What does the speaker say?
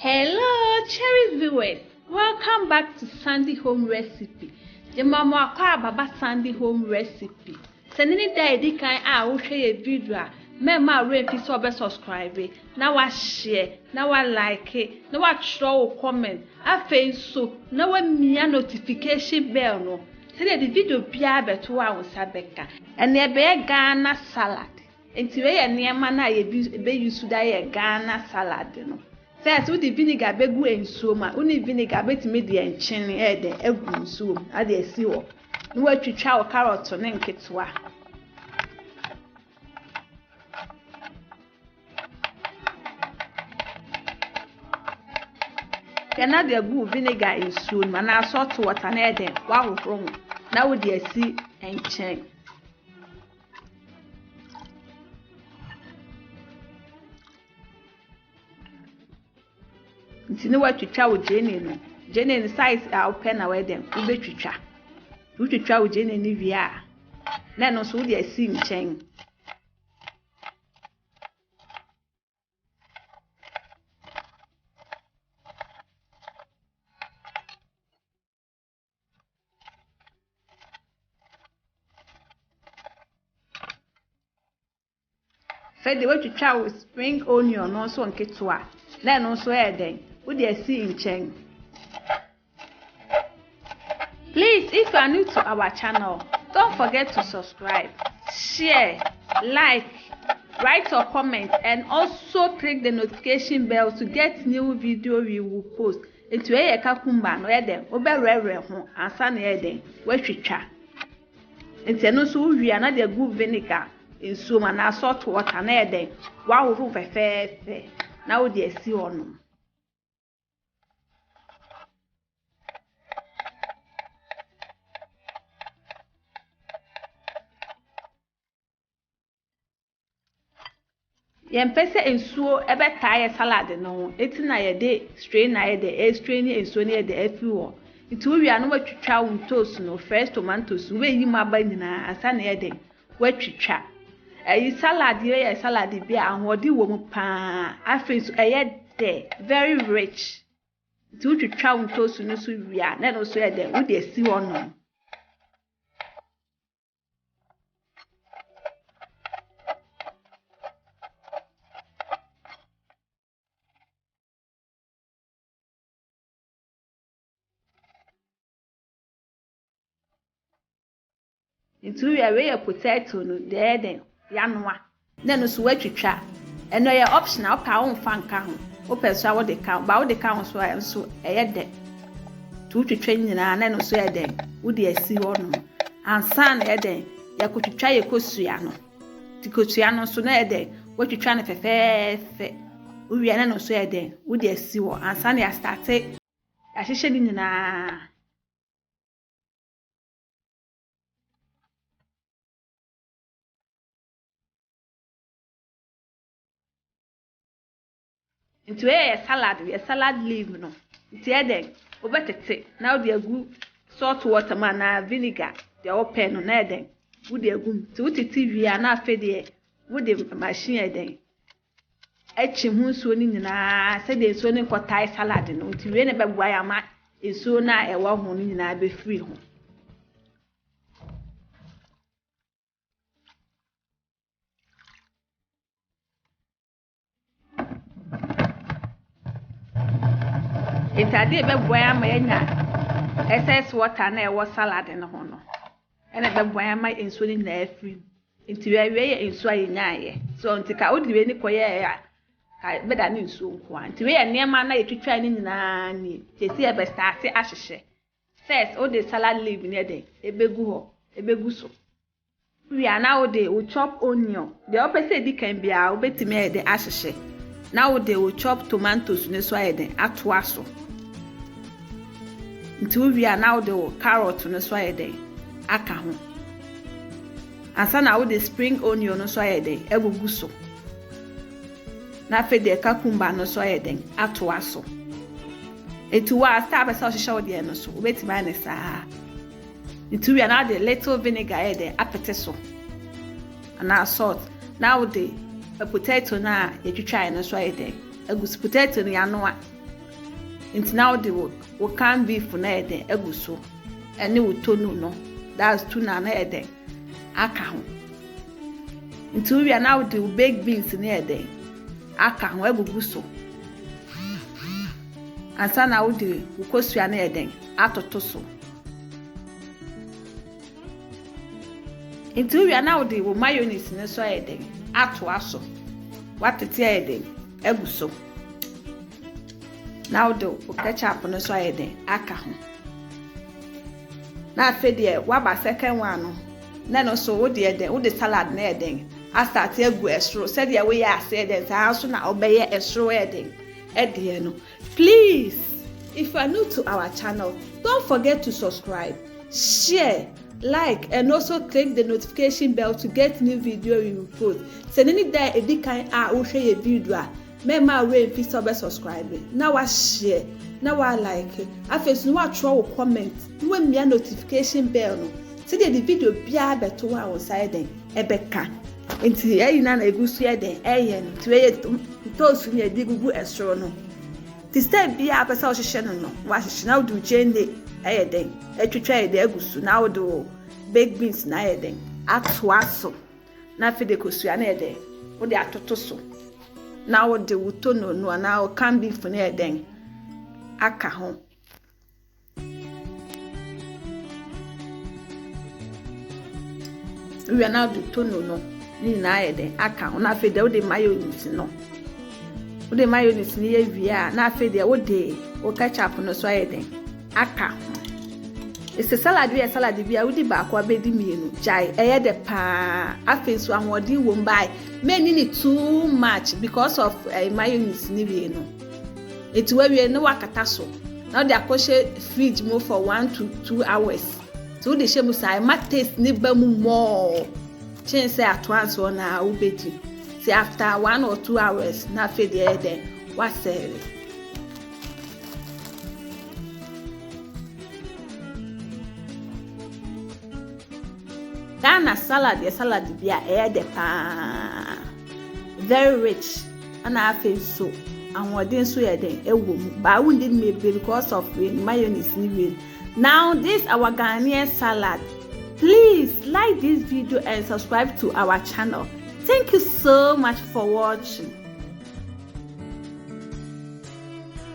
Hello, cherry viewers. Welcome back to Sandy Home Recipe. The mama baba Sandy Home Recipe. Sending day di kan a wo hwe video mema rempi so be subscribe na wa share na wa like na wa throw comment afen so na wa mia notification bell no say the video bia beto wa wo sabeka ene be Ghana salad enti we ye niam na ye be use da ye Ghana salad no first with the vinegar begu ensuo ma uni vinegar betime de enchen ede egu ensuo ade esi wo no wa twitwa wo carrot ne nketwa kana de egu vinegar ensuo ma na salt water na ede wa hohoro na wo de esi enchen nti ne watwitwa wo jene size a open na we dem wo betwitwa wo twitwa wo jene ni wie a na no so wo de asi nchen fede watwitwa wo spring onion no so nketo na no so eden wo dey see in chen. Please, if you are new to our channel, don't forget to subscribe, share, like, write a comment, and also click the notification bell to get new video we will post. Into a kakumba no eden oberere ho ansa na eden watwitwa enti no so wi na de good vinegar ensuo ma na salt water na eden wa horo fefefe na wo de asi ono yempese ensuo ebe tae salad no eti na ye de strain na ye de strain ensuo na ye de afi wo nti wo wi anu watwitwa wo toast no fresh tomatoes we yi maba nyina asa na ye de watwitwa ayi salad ye salad bi ahodi wo mu pa afi so eye de very rich nti wo twitwa wo toast no so wi a na no so ye de wo de asi wo no into we are potato no den yanwa na no so watwitwa eno ye optional pa won fa nka ho o peso wo de ka ba wo de ka ho so enso eye de tu twitwa nyina na no so ye den wo de asi ho no ansa na ye den ye kotwitwa ye kosua no ti kosua no so na ye den watwitwa na fefefe wo wi na no so ye den wo de asi ho ansa na ya start ya hihye ni nyina into a salad leaf no nti eden obetete na wo de agu salt water ma na vinegar de open no na eden wo de agu nti wo titi wi na afede wo de machine eden echi hu nsuo ni nyina se de nsuo ni kotai salad no nti we na bebua ya ma nsuo na ewa ho ni nyina be free ho itade be boya ma enya excess water na ewo salad no ho no ene be boya ma ensuo ni na afri nti we ye ensuo ayenyaye so nti ka odi we ni koye ya ka be da ni ensuo nko nti we ye niam na yetwitwa ni nyina ni tesi e be start ahihye first o de salad leaf ni ede ebegu so we ana o de o chop onion de opese di kan bia obetime ede ahihye na o de o chop tomatoes ne so ede atoa so nti wo wi na wo de carrot no so ede aka ho ansa na wo de spring onion no so ede egugu so na fe de cucumber no so ede atoa so etu wa sta be so hihye wo de no so obetima ne saa nti wi na de little vinegar ede apete so na salt na wo de a potato na yetwitwa no so ede agusi potato no yanoa Nti now the we can beef na eden egu so. Ene wo Tonno no. That's tuna na eden. Aka ho. Nti we are now the baked beans na eden. Aka ho egugu so. Ansa na wo the ukosua na eden atoto so. Nti we are now the mayonnaise na so eden ato aso. Watete eden egu so. Now the ketchup no so eden aka ho. Na afi de waba second one no. Na no so wo de eden wo de salad na eden. I start egu esro. Said the way I said that I also na obey esro eden. No. Please, if you are new to our channel, don't forget to subscribe, share, like, and also click the notification bell to get new video we post. Send any day a big kind share your video. Remember when you subscribe. Now I share. Now I like it. After no I throw comment. When me notification bell no. See the video bia beto wa on side den ebeka. Nti na egusu e den no. To toast ni edi gugu esro no. Ti step bia pesa o hihye no. Wa hihye na do jende den. Etwetwa de egusu na do baked beans na den. Ato aso. Na fe de kosua na den. Wo de atoto so. Na wo de Tonno no na o can beef na den. Aka ho. We are now do Tonno no. Ni na eden aka ho na fe de wo de mayonnaise no. Wo de mayonnaise ni ye via na fe de wo de o ketchup no so eden aka. It's a salad we salad bia wo di ba kwa be di mienu jai eye de pa afi so amodi wo mbai many ni too much because of mayonnaise ni we no. It we no wakata so. Now they akoshe fridge mo for 1 to 2 hours. So the shemu say ma taste ni ba mu more. Change say at once on na ubedi. Say after 1 or 2 hours na fe there then what say. Ghana salad, your salad be a de pa. Very rich. And I feel so. And what didn't so then a woman. But I wouldn't make because of mayonnaise. Now this our Ghanaian salad. Please like this video and subscribe to our channel. Thank you so much for watching.